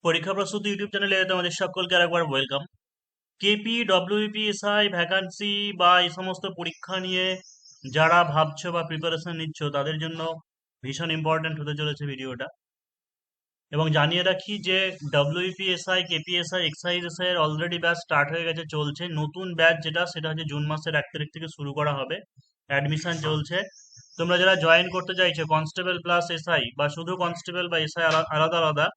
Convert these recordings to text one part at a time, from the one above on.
পরীক্ষা প্রস্তুতি ইউটিউব চ্যানেলে তোমাদের সকলকে আরেকবার welcome. KP, WBP, SI vacancy বা এই সমস্ত পরীক্ষা নিয়ে যারা ভাবছো বা প্রিপারেশন নিচ্ছ তাদের জন্য ভীষণ ইম্পর্ট্যান্ট হতে চলেছে ভিডিওটা। এবং জানিয়ে রাখি যে ডব্লিউবিপিএসআই, কেপিএসআই, এক্সাইজ এসআই এর অলরেডি ব্যাচ স্টার্ট হয়ে গেছে, চলছে। নতুন ব্যাচ সেটা হচ্ছে জুন মাসের 1 তারিখ থেকে শুরু করা হবে। অ্যাডমিশন চলছে। তোমরা যারা জয়েন করতে চাইছো কনস্টেবল প্লাস এসআই বা শুধু কনস্টেবল বা এসআই আলাদা আলাদা,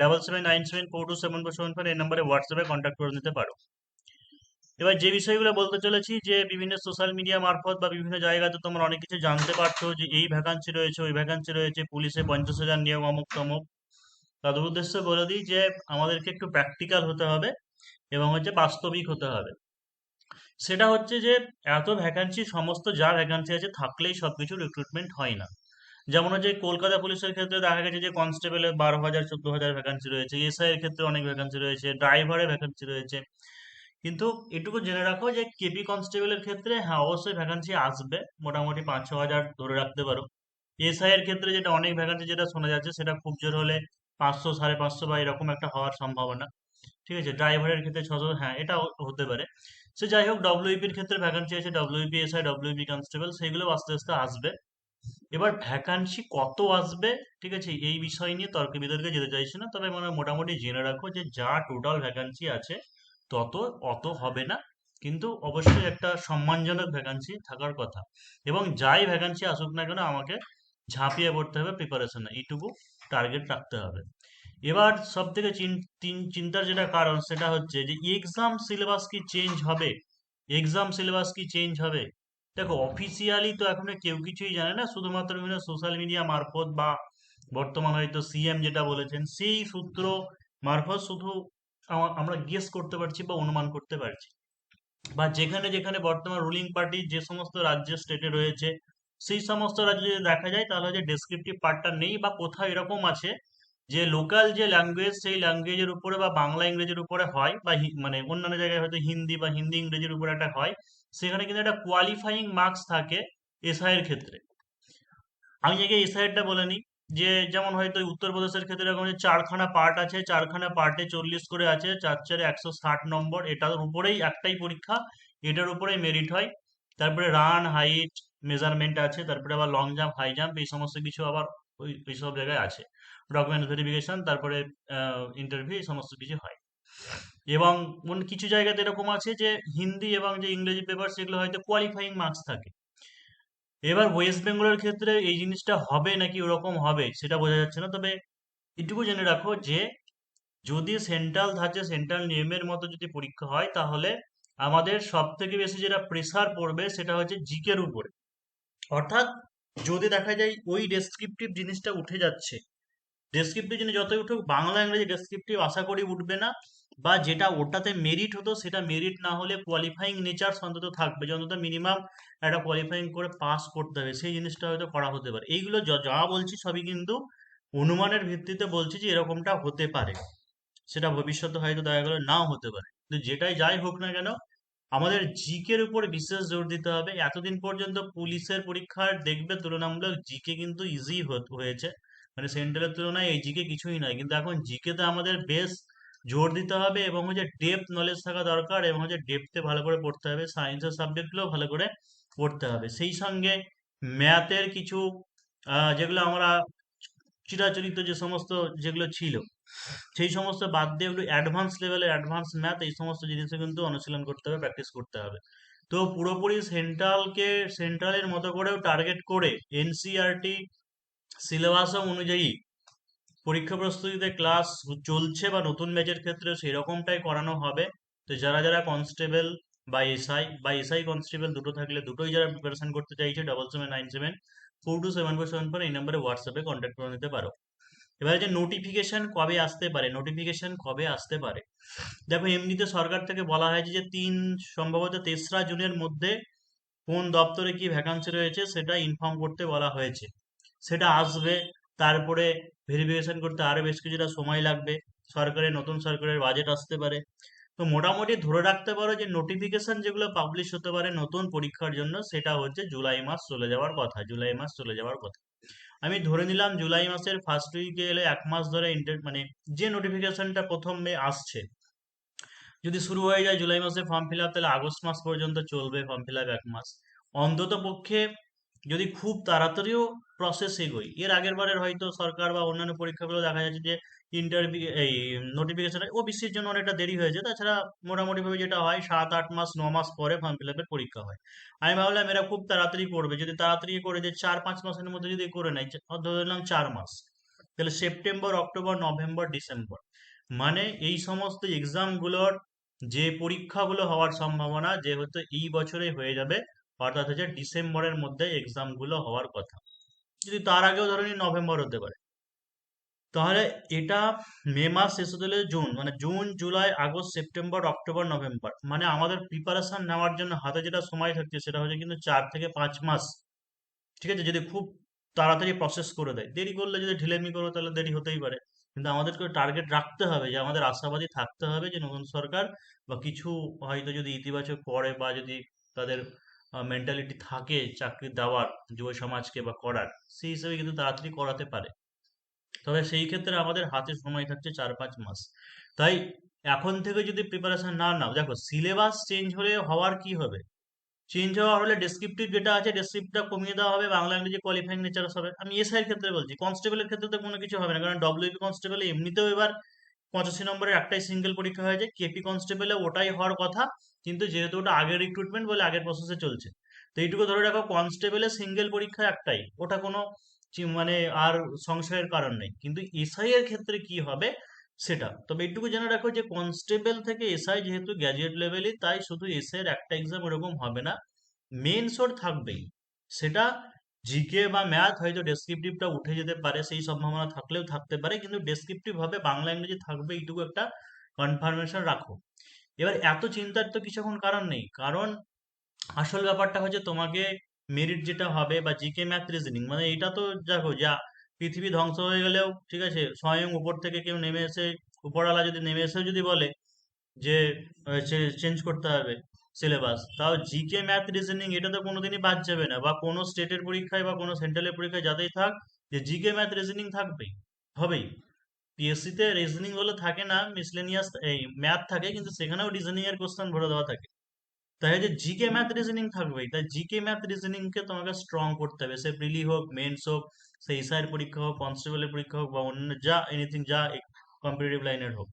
7797427474 এই নম্বরে হোয়াটসঅ্যাপে কন্ট্যাক্ট করে নিতে পারো। এবার যে বিষয়গুলো বলতে চলেছি, যে বিভিন্ন সোশ্যাল মিডিয়া মারফত বা বিভিন্ন জায়গাতে তোমরা অনেক কিছু জানতে পারছো যে এই ভ্যাকান্সি রয়েছে, ওই ভ্যাকান্সি রয়েছে, পুলিশে 50,000 নিয়োগ, অমুক তমুক। তাদের উদ্দেশ্যে বলে দিই যে আমাদেরকে একটু প্র্যাকটিক্যাল হতে হবে এবং হচ্ছে বাস্তবিক হতে হবে। সেটা হচ্ছে যে এত ভ্যাকান্সি, সমস্ত যা ভ্যাকান্সি আছে থাকলেই সবকিছু রিক্রুটমেন্ট হয় না। যেমন হচ্ছে কলকাতা পুলিশের ক্ষেত্রে দেখা গেছে যে কনস্টেবলে 12,000 14,000 ভ্যাকান্সি রয়েছে, এসআই এর ক্ষেত্রে অনেক ভ্যাকান্সি রয়েছে, ড্রাইভারের ভ্যাকান্সি রয়েছে। কিন্তু এটুকু জেনে রাখো যে কেপি কনস্টেবলের ক্ষেত্রে হ্যাঁ অবশ্যই ভ্যাকান্সি আসবে, মোটামুটি 5-6 হাজার ধরে রাখতে পারো। এসআই এর ক্ষেত্রে যেটা অনেক ভ্যাকান্সি যেটা শোনা যাচ্ছে, সেটা খুব জোর হলে 500, 550 বা এরকম একটা হওয়ার সম্ভাবনা। ঠিক আছে, ড্রাইভারের ক্ষেত্রে 600, হ্যাঁ এটাও হতে পারে। সে যাই হোক, ডব্লিউপির ক্ষেত্রে ভ্যাকান্সি আছে, ডব্লিউপি এসআই, ডব্লিউপি কনস্টেবল, সেগুলো আস্তে আস্তে আসবে। এবার ভ্যাকান্সি কত আসবে, ঠিক আছে, এই বিষয় নিয়ে তর্ক বিতর্কে যেতে চাইছি না, তবে মানে মোটামুটি জেনে রাখো যে যা টোটাল ভ্যাকান্সি আছে তত অত হবে না। কিন্তু অবশ্যই একটা সম্মানজনক ভ্যাকান্সি থাকার কথা। এবং যাই ভ্যাকান্সি আসুক না কেন আমাকে ঝাঁপিয়ে পড়তে হবে প্রিপারেশনে, এইটুকু টার্গেট রাখতে হবে। এবার সব থেকে চিন্তার যেটা কারণ সেটা হচ্ছে যে এক্সাম সিলেবাস কি চেঞ্জ হবে। এক্সাম সিলেবাস কি চেঞ্জ হবে? দেখো, অফিসিয়ালি তো এখন কেউ কিছুই জানে না, শুধুমাত্র বিভিন্ন সোশ্যাল মিডিয়া মারফত বা বর্তমান হয়তো সিএম যেটা বলেছেন সেই সূত্র মারফত শুধু আমরা গেস করতে পারছি বা অনুমান করতে পারছি। বা যেখানে যেখানে বর্তমান রুলিং পার্টি যে সমস্ত রাজ্য স্টেটে রয়েছে, সেই সমস্ত রাজ্যে যদি দেখা যায় তাহলে যে ডেসক্রিপটিভ পার্টটা নেই, বা কোথাও এরকম আছে যে লোকাল যে ল্যাঙ্গুয়েজ সেই ল্যাঙ্গুয়েজের উপরে বা বাংলা ইংরেজির উপরে হয়, বা মানে অন্যান্য জায়গায় হয়তো হিন্দি বা হিন্দি ইংরেজির উপরে একটা হয়, সেখানে কিন্তু একটা কোয়ালিফাইং মার্কস থাকে এসআই এর ক্ষেত্রে। আমি আগে এসআইয়েরটা বলে নিই। যে যেমন হয়তো উত্তরপ্রদেশের ক্ষেত্রে এরকম যে 4খানা পার্ট আছে, 4খানা পার্টে 40 করে আছে, 4 4 160 নম্বর, এটার উপরেই একটাই পরীক্ষা, এটার উপরেই মেরিট হয়। তারপরে রান, হাইট, মেজারমেন্ট আছে, তারপরে আবার লং জাম্প, হাই জাম্প, এই সমস্ত কিছু আবার ওই সব জায়গায় আছে। ডকুমেন্ট ভেরিফিকেশন, তারপরে ইন্টারভিউ, এই সমস্ত কিছু হয়। এবং কিছু জায়গাতে এরকম আছে যে হিন্দি এবং যে ইংরেজি পেপার সেগুলো হয়তো কোয়ালিফাইং মার্কস থাকে। এবার ওয়েস্ট বেঙ্গলের ক্ষেত্রে এই জিনিসটা হবে নাকি ওরকম হবে সেটা বোঝা যাচ্ছে না, তবে এটুকু জেনে রাখো যে যদি সেন্ট্রাল ধাঁচে সেন্ট্রাল নিয়মের মতো যদি পরীক্ষা হয়, তাহলে আমাদের সব থেকে বেশি যেটা প্রেসার পড়বে সেটা হচ্ছে জিকের উপরে। অর্থাৎ যদি দেখা যায় ওই ডেসক্রিপটিভ জিনিসটা উঠে যাচ্ছে, ডেসক্রিপটিভ জিনিস যতই উঠুক, বাংলা ইংরেজি ডেসক্রিপটিভ আশা করি উঠবে না। বা যেটা ওটাতে মেরিট হতো সেটা মেরিট না হলে কোয়ালিফাইং নেচার অন্তত থাকবে, যে অন্তত মিনিমাম একটা কোয়ালিফাইং করে পাস করতে হবে, সেই জিনিসটা হয়তো করা হতে পারে। এইগুলো যা বলছি সবই কিন্তু অনুমানের ভিত্তিতে বলছি যে এরকমটা হতে পারে। সেটা ভবিষ্যতে হয়তো দেখা গেলো নাও হতে পারে, কিন্তু যেটাই যাই হোক না কেন আমাদের জিকের উপর বিশেষ জোর দিতে হবে। এতদিন পর্যন্ত পুলিশের পরীক্ষার দেখবে তুলনামূলক জিকে কিন্তু ইজি হয়েছে, মানে সেন্ট্রালের তুলনায় এই জিকে কিছুই নয়, কিন্তু এখন জিকে তে আমাদের বেশ জোর দিতে হবে, এবং হচ্ছে ডেপথ নলেজ থাকা দরকার, এবং হচ্ছে ডেপথে ভালো করে পড়তে হবে, সায়েন্সের সাবজেক্টগুলো ভালো করে পড়তে হবে। সেই সঙ্গে ম্যাথের কিছু যেগুলো আমরা চিরাচরিত যে সমস্ত যেগুলো ছিল সেই সমস্ত বাদ দিয়ে একটু অ্যাডভান্স লেভেলের অ্যাডভান্স ম্যাথ, এই সমস্ত জিনিসে কিন্তু অনুশীলন করতে হবে, প্র্যাকটিস করতে হবে। তো পুরোপুরি সেন্ট্রালের মতো করেও টার্গেট করে এনসিইআরটি সিলেবাস অনুযায়ী পরীক্ষা প্রস্তুতিতে ক্লাস চলছে, বা নতুন ব্যাচের ক্ষেত্রে সেই রকমটাই করানো হবে। তো যারা যারা কনস্টেবল বা এসআই কনস্টেবল দুটো থাকলে দুটোই যারা প্রিপারেশন করতে চাইছে, 7797427474 এই নম্বরে হোয়াটসঅ্যাপে কন্ট্যাক্ট করে নিতে পারো। এবারে যে নোটিফিকেশন কবে আসতে পারে, নোটিফিকেশন কবে আসতে পারে, দেখো এমনিতে সরকার থেকে বলা হয়েছে যে সম্ভবত 3রা জুনের মধ্যে কোন দপ্তরে কি ভ্যাকান্সি রয়েছে সেটা ইনফর্ম করতে বলা হয়েছে। সেটা আসবে। তারপরে ভেরিফিকেশন করতে আরো বেশ কিছুটা সময় লাগবে। নতুন সরকারের বাজেট আসতে পারে। তো মোটামুটি ধরে রাখতে পারো যে নোটিফিকেশন যেগুলো পাবলিশ হতে পারে নতুন পরীক্ষার জন্য, সেটা হচ্ছে জুলাই মাস চলে যাওয়ার কথা, জুলাই মাস চলে যাওয়ার কথা। আমি ধরে নিলাম জুলাই মাসের ফার্স্ট উইকে এলে 1 মাস ধরে মানে যে নোটিফিকেশনটা প্রথমে আসছে যদি শুরু হয়ে যায় জুলাই মাসে ফর্ম ফিল আপ, তাহলে আগস্ট মাস পর্যন্ত চলবে ফর্ম ফিল আপ 1 মাস। অন্তত পক্ষে যদি খুব তাড়াতাড়িও প্রসেস এগোয়, এর আগের বারের হয়তো সরকার বা অন্যান্য পরীক্ষাগুলো দেখা যাচ্ছে যে ইন্টারভিউ এই নোটিফিকেশন ওবিসির জন্য অনেকটা দেরি হয়েছে, তাছাড়া মোটামুটি ভাবে যেটা হয় 7-8 মাস 9 মাস পরে ফর্ম ফিল আপের পরীক্ষা হয়। আমি ভাবলাম এরা খুব তাড়াতাড়ি করবে, যদি তাড়াতাড়ি করে যে 4-5 মাসের মধ্যে যদি করে নেয়, ধরে নিলাম 4 মাস, তাহলে সেপ্টেম্বর অক্টোবর নভেম্বর ডিসেম্বর, মানে এই সমস্ত এক্সামগুলোর যে পরীক্ষাগুলো হওয়ার সম্ভাবনা যেহেতু এই বছরে হয়ে যাবে, অর্থাৎ হচ্ছে ডিসেম্বরের মধ্যে এক্সামগুলো হওয়ার কথা। যদি তার আগেও ধরে নিই নভেম্বর হতে পারে, তাহলে এটা মে মাস শেষ হতে হলে জুন, মানে June July August September October November, মানে আমাদের প্রিপারেশন নেওয়ার জন্য হাতে যেটা সময় থাকছে সেটা হচ্ছে কিন্তু 4 থেকে 5 মাস। ঠিক আছে, যদি খুব তাড়াতাড়ি প্রসেস করে দেয়, দেরি করলে যদি ঢিলেমি করো তাহলে দেরি হতেই পারে। কিন্তু আমাদেরকে টার্গেট রাখতে হবে, যে আমাদের আশাবাদী থাকতে হবে যে নতুন সরকার বা কিছু হয়তো যদি ইতিবাচক পড়ে বা যদি তাদের মেন্টালিটি থাকে চাকরি দেওয়ার যুব সমাজকে বা করার, সেই হিসেবে কিন্তু তাড়াতাড়ি করাতে পারে। তবে সেই ক্ষেত্রে আমাদের হাতে সময় থাকছে 4-5 মাস। তাই এখন থেকে যদি প্রিপারেশন না নাও, দেখো সিলেবাস চেঞ্জ হলে হওয়ার কি হবে, চেঞ্জ হওয়া হলে ডেসক্রিপটিভ যেটা আছে ডেসক্রিপ্টটা কমিয়ে দেওয়া হবে, বাংলা ইংরেজি কোয়ালিফাইং নেচার হবে। আমি এসআই এর ক্ষেত্রে বলছি, কনস্টেবলের ক্ষেত্রে তো কোনো কিছু হবে না, কারণ ডব্লিউপি কনস্টেবলে এমনিতেও এবার 85 নম্বরের একটাই সিঙ্গেল পরীক্ষা হয়েছে, কেপি কনস্টেবলে ওটাই হওয়ার কথা, কিন্তু যেহেতু ওটা আগের রিক্রুটমেন্ট বলে আগের প্রসেসে চলছে, তো এইটুকু ধরে রাখো কনস্টেবলে সিঙ্গেল পরীক্ষা একটাই, ওটা কোনো মানে আর সংশয়ের কারণ নেই। কিন্তু এসআই এর ক্ষেত্রে কি হবে সেটা, তবে এইটুকু জেনে রাখো যে কনস্টেবল থেকে এসআই যেহেতু গ্র্যাজুয়েট লেভেলই, তাই শুধু এসআই এর একটা এক্সাম এরকম হবে না, মেন্স ওর থাকবেই। সেটা জিকে বা ম্যাথ হয়তো ডেসক্রিপটিভটা উঠে যেতে পারে, সেই সম্ভাবনা থাকলেও থাকতে পারে, কিন্তু ডেসক্রিপটিভ হবে বাংলা ইংরেজি থাকবে, এইটুকু একটা কনফার্মেশন রাখো। এবার এত চিন্তার তো কিছু এখন কারণ নেই, কারণ আসল ব্যাপারটা হচ্ছে তোমাকে মেরিট যেটা হবে বা জিকে ম্যাথ রিজনিং, মানে এটা তো দেখো যা পৃথিবী ধ্বংস হয়ে গেলেও ঠিক আছে, স্বয়ং উপর থেকে কেউ নেমে এসে, উপরওয়ালা যদি নেমে এসেও যদি বলে যে চেঞ্জ করতে হবে সিলেবাস, তাও জিকে ম্যাথ রিজনিং এটা তো কোনোদিনই বাদ যাবে না, বা কোনো স্টেটের পরীক্ষায় বা কোনো সেন্ট্রালের পরীক্ষায় যাতেই থাক, যে জিকে ম্যাথ রিজনিং থাকবেই, হবেই। পিএসসি তে রিজনিং গুলো থাকে না, মিসলেনিয়াস এই ম্যাথ থাকে, কিন্তু সেখানেও রিজনিং এর কোশ্চেন ভরে দেওয়া থাকে। তাই যে জিকে ম্যাথ রিজনিং থাকবেই, তাই জিকে ম্যাথ রিজনিং কে তোমাকে স্ট্রং করতে হবে, সে প্রিলি হোক মেন্স হোক, সে এসআইয়ের পরীক্ষা হোক কনস্টেবলের পরীক্ষা হোক বা অন্য যা এনিথিং যা কম্পিটিটিভ লাইনের হোক।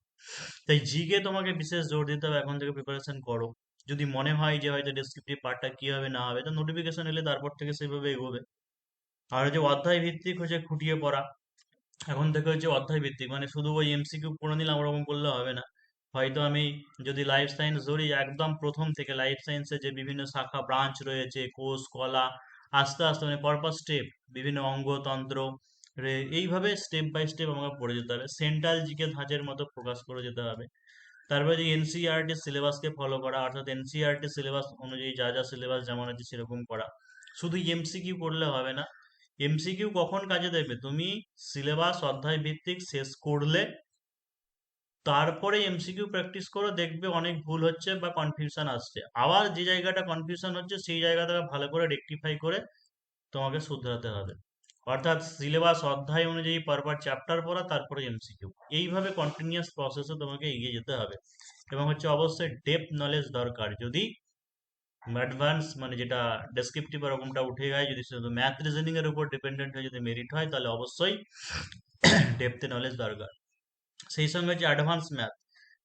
তাই জিকে তোমাকে বিশেষ জোর দিতে হবে, এখন থেকে প্রিপারেশন করো। যদি মনে হয় যে হয়তো ডেসক্রিপটিভ পার্টটা কি হবে না হবে, তো নোটিফিকেশন এলে তারপর থেকে সেভাবে এগোবে। আর হচ্ছে অধ্যায় ভিত্তিক হচ্ছে খুঁটিয়ে পড়া, এখন থেকে হচ্ছে অধ্যায় ভিত্তিক, মানে শুধু ওই এমসিকিউ পড়ে নিলাম ওরকম করলে হবে না। হয়তো আমি যদি লাইফ সায়েন্স ধরি, একদম প্রথম থেকে লাইফ সায়েন্সের যে বিভিন্ন শাখা ব্রাঞ্চ রয়েছে, কোষ কলা, আস্তে আস্তে মানে পরপর স্টেপ, বিভিন্ন অঙ্গতন্ত্র এইভাবে স্টেপ বাই স্টেপ আমাকে পড়ে যেতে হবে, সেন্ট্রাল জিকে ধাঁচের মতো ফোকাস করে যেতে হবে। তারপরে যে এনসিইআরটি সিলেবাসকে ফলো করা, অর্থাৎ এনসিইআরটি সিলেবাস অনুযায়ী যা যা সিলেবাস যেমন আছে সেরকম করা। শুধু এমসিকিউ করলে হবে না, এমসিকিউ কখন কাজে দেবে, তুমি সিলেবাস অধ্যায় ভিত্তিক শেষ করলে তারপরে এমসিকিউ প্র্যাকটিস করো, দেখবে অনেক ভুল হচ্ছে বা কনফিউশন আসছে, আবার যে জায়গাটা কনফিউশন হচ্ছে সেই জায়গাটা ভালো করে রেকটিফাই করে তোমাকে শুধরাতে হবে। অর্থাৎ সিলেবাস অধ্যায় অনুযায়ী পরপর চ্যাপ্টার পড়া, তারপরে এমসিকিউ, এইভাবে কন্টিনিউয়াস প্রসেসে তোমাকে এগিয়ে যেতে হবে। এবং হচ্ছে অবশ্যই ডেপথ নলেজ দরকার, যদি অ্যাডভান্স মানে যেটা ডেসক্রিপটিভ এরকমটা উঠে যায়, যদি শুধু ম্যাথ রিজনিং এর উপর ডিপেন্ডেন্ট হয়ে যদি মেরিট হয়, তাহলে অবশ্যই ডেপথে নলেজ দরকার। সেই সঙ্গে হচ্ছে অ্যাডভান্স ম্যাথ,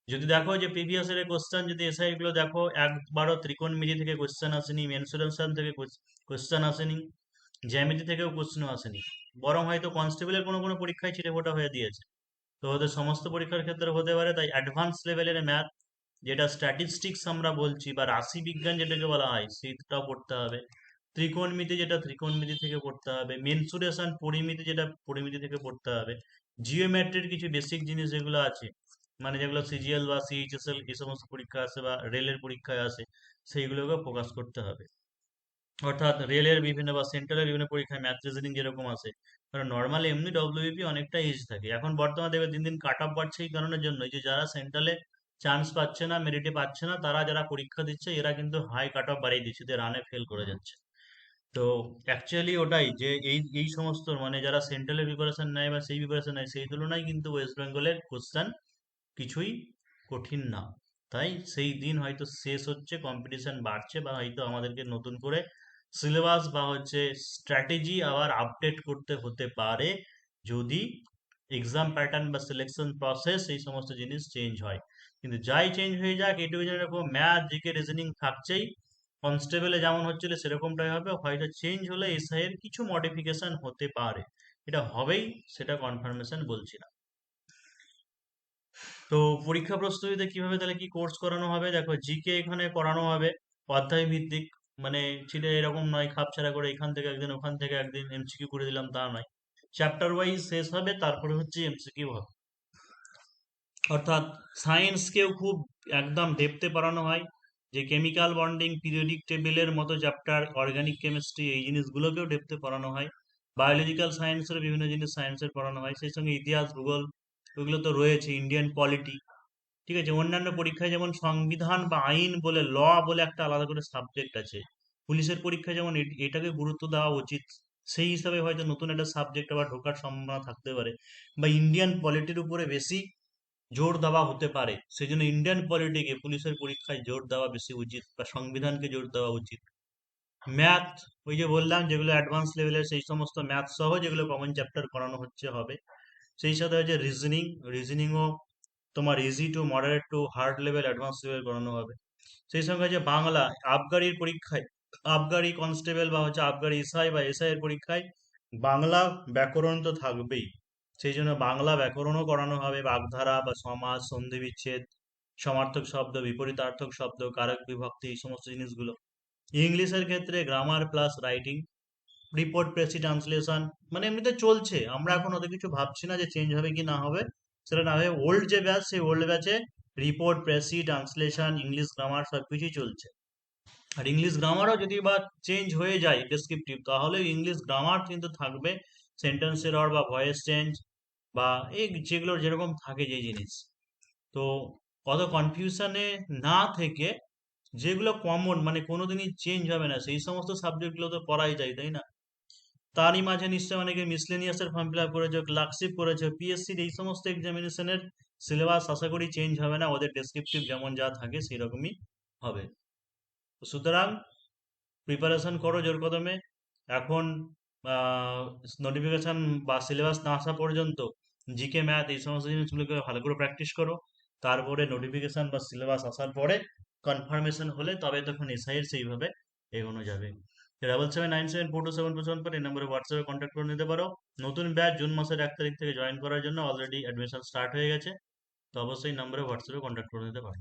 যদি দেখো যে প্রিভিয়াস এর কোশ্চেন যদি এসআই গুলো দেখো, একবারও ত্রিকোণমিতি থেকে কোশ্চেন আসেনি, মেনসুরেশন থেকে কোশ্চেন আসেনি, জ্যামিতি থেকেও কোশ্চেন আসেনি, বরং হয়তো কনস্টেবলের কোনো কোনো পরীক্ষায় ছিটেফোঁটা হয়ে দিয়েছে, তো ওদের সমস্ত পরীক্ষার ক্ষেত্রে হতে পারে। তাই অ্যাডভান্স লেভেলের ম্যাথ, যেটা স্ট্যাটিস্টিক্স আমরা বলছি বা রাশি বিজ্ঞান যেটাকে বলা হয়, সেটাও পড়তে হবে। ত্রিকোণমিতি যেটা ত্রিকোণমিতি থেকে পড়তে হবে, মেনসুরেশন পরিমিতি যেটা পরিমিতি থেকে পড়তে হবে, জিওমেট্রির কিছু বেসিক জিনিস যেগুলো আছে, মানে যেগুলো সিজিএল বা সিএইচএসএল এই সমস্ত পরীক্ষা আসে বা রেলের পরীক্ষায় আসে, সেইগুলোকে ফোকাস করতে হবে। অর্থাৎ রেলের বিভিন্ন বা সেন্ট্রালের বিভিন্ন পরীক্ষায় ম্যাথ রিজনিং যেরকম আছে, কারণ নর্মালি এমনি ডব্লিউবিপি অনেকটা ইজ থাকে। এখন বর্তমানে দেখবে দিন দিন কাট অফ বাড়ছে এই কারণের জন্য, যে যারা সেন্ট্রালে চান্স পাচ্ছে না, মেরিটে পাচ্ছে না, তারা যারা পরীক্ষা দিচ্ছে এরা কিন্তু হাই কাট অফ বাড়িয়ে দিচ্ছে, রানে ফেল করে যাচ্ছে। তো অ্যাকচুয়ালি ওটাই যে এই এই সমস্ত মানে যারা সেন্ট্রালের প্রিপারেশন নেয় বা সেই প্রিপারেশন নেয় সেই তুলনায় কিন্তু ওয়েস্ট বেঙ্গলের কোশ্চেন কিছুই কঠিন না। তাই সেই দিন হয়তো শেষ হচ্ছে, কম্পিটিশন বাড়ছে, বা হয়তো আমাদেরকে নতুন করে সিলেবাস বা হচ্ছে স্ট্র্যাটেজি আবার আপডেট করতে হতে পারে, যদি এক্সাম প্যাটার্ন বা সিলেকশন প্রসেস এই সমস্ত জিনিস চেঞ্জ হয়। কিন্তু যাই চেঞ্জ হয়ে যাক, এটুকু জেনে রাখবো ম্যাথ জিকে রিজনিং থাকছেই। কনস্টেবলে যেমন হচ্ছিল সেরকমটাই হবে, হয়তো চেঞ্জ হলে এসআই এর কিছু মডিফিকেশন হতে পারে। এটা হবেই, সেটা কনফার্মেশন বলছি না। তো পরীক্ষা প্রস্তুতিতে কিভাবে তাহলে কি কোর্স করানো হবে? দেখো, জিকে এখানে করানো হবে অধ্যায় ভিত্তিক। মানে ছিল এরকম নয় খাপছাড়া করে এখান থেকে একদিন ওখান থেকে একদিন এমসিকিউ করে দিলাম, তা নয়। চ্যাপ্টার ওয়াইজ শেষ হবে, তারপরে হচ্ছে এমসিকিউ হবে। অর্থাৎ সায়েন্সকেও খুব একদম ডেপথে পড়ানো হয়, যে কেমিক্যাল বন্ডিং, পিরিয়ডিক টেবিলের মতো চ্যাপ্টার, অর্গানিক কেমিস্ট্রি, এই জিনিসগুলোকেও ডেপথে পড়ানো হয়। বায়োলজিক্যাল সায়েন্সের বিভিন্ন জিনিস সায়েন্সের পড়ানো হয়, সেই সঙ্গে ইতিহাস, ভূগোল, ওইগুলো তো রয়েছে, ইন্ডিয়ান পলিটি। ঠিক আছে, অন্যান্য পরীক্ষায় যেমন সংবিধান বা আইন বলে, ল বলে একটা আলাদা করে সাবজেক্ট আছে, পুলিশের পরীক্ষায় যেমন এটাকে গুরুত্ব দেওয়া উচিত, সেই হিসাবে হয়তো নতুন একটা সাবজেক্ট আবার ঢোকার সম্ভাবনা থাকতে পারে। বা ইন্ডিয়ান পলিটির উপরে বেশি জোর দেওয়া হতে পারে, সেই জন্য ইন্ডিয়ান পলিটিকে পুলিশের পরীক্ষায় জোর দেওয়া বেশি উচিত, বা সংবিধানকে জোর দেওয়া উচিত। ম্যাথ, ওই যে বললাম যেগুলো অ্যাডভান্স লেভেলের, সেই সমস্ত ম্যাথ সহ যেগুলো কমন চ্যাপ্টার করানো হচ্ছে হবে। সেই সাথে হচ্ছে রিজনিং, রিজনিংও তোমার easy to moderate two hard level, advance level করানো হবে। সেই সঙ্গে যে বাংলা, আবগারির পরীক্ষায়, আবগারি কনস্টেবল বা হচ্ছে আবগারি এসআই বা এসআই এর পরীক্ষায় বাংলা ব্যাকরণ তো থাকবেই। সেই জন্য বাংলা ব্যাকরণও করানো হবে, বাগধারা বা সমাস, সন্ধি বিচ্ছেদ, সমার্থক শব্দ, বিপরীতার্থক শব্দ, কারক বিভক্তি, এই সমস্ত জিনিসগুলো। ইংলিশের ক্ষেত্রে grammar plus writing, report precis translation. মানে এমনিতে চলছে, আমরা এখন অত কিছু ভাবছি না যে চেঞ্জ হবে কি না হবে। সেটা না হয়ে ওল্ড যে ব্যাচ, সেই ওল্ড ব্যাচে report precis translation, English grammar সবকিছুই চলছে। আর ইংলিশ গ্রামারও যদি বা চেঞ্জ হয়ে যায় ডেসক্রিপটিভ, তাহলে ইংলিশ গ্রামার কিন্তু থাকবে, সেন্টেন্স এরর বা ভয়েস চেঞ্জ বা এই যেগুলো যেরকম থাকে যে জিনিস। তো অত কনফিউশনে না থেকে যেগুলো কমন, মানে কোনোদিনই চেঞ্জ হবে না, সেই সমস্ত সাবজেক্টগুলো তো পড়াই যায়, তাই না? তারই মাঝে নিশ্চয়ই অনেকে মিসলেনিয়াসের ফর্ম ফিল আপ করেছে, ক্লার্কশিপ করেছে, পিএসসির এই সমস্ত এক্সামিনেশনের সিলেবাস আশা করি চেঞ্জ হবে না, ওদের ডেসক্রিপটিভ যেমন যা থাকে সেই রকমই হবে। তো সুতরাং প্রিপারেশন করো জোর কদমে। এখন নোটিফিকেশন বা সিলেবাস না আসা পর্যন্ত জিকে ম্যাথ এই সমস্ত জিনিসগুলোকে ভালো করে প্র্যাকটিস করো। তারপরে নোটিফিকেশন বা সিলেবাস আসার পরে কনফার্মেশন হলে তবে তখন এসআইয়ের সেইভাবে এগোনো যাবে। 7797427427 এই নম্বরে হোয়াটসঅ্যাপে কন্ট্যাক্ট করে নিতে পারো। নতুন ব্যাচ জুন মাসের 1 তারিখ থেকে জয়েন করার জন্য অলরেডি অ্যাডমিশন স্টার্ট হয়ে গেছে। তো অবশ্যই নম্বরে হোয়াটসঅ্যাপে কন্ট্যাক্ট করে নিতে পারো।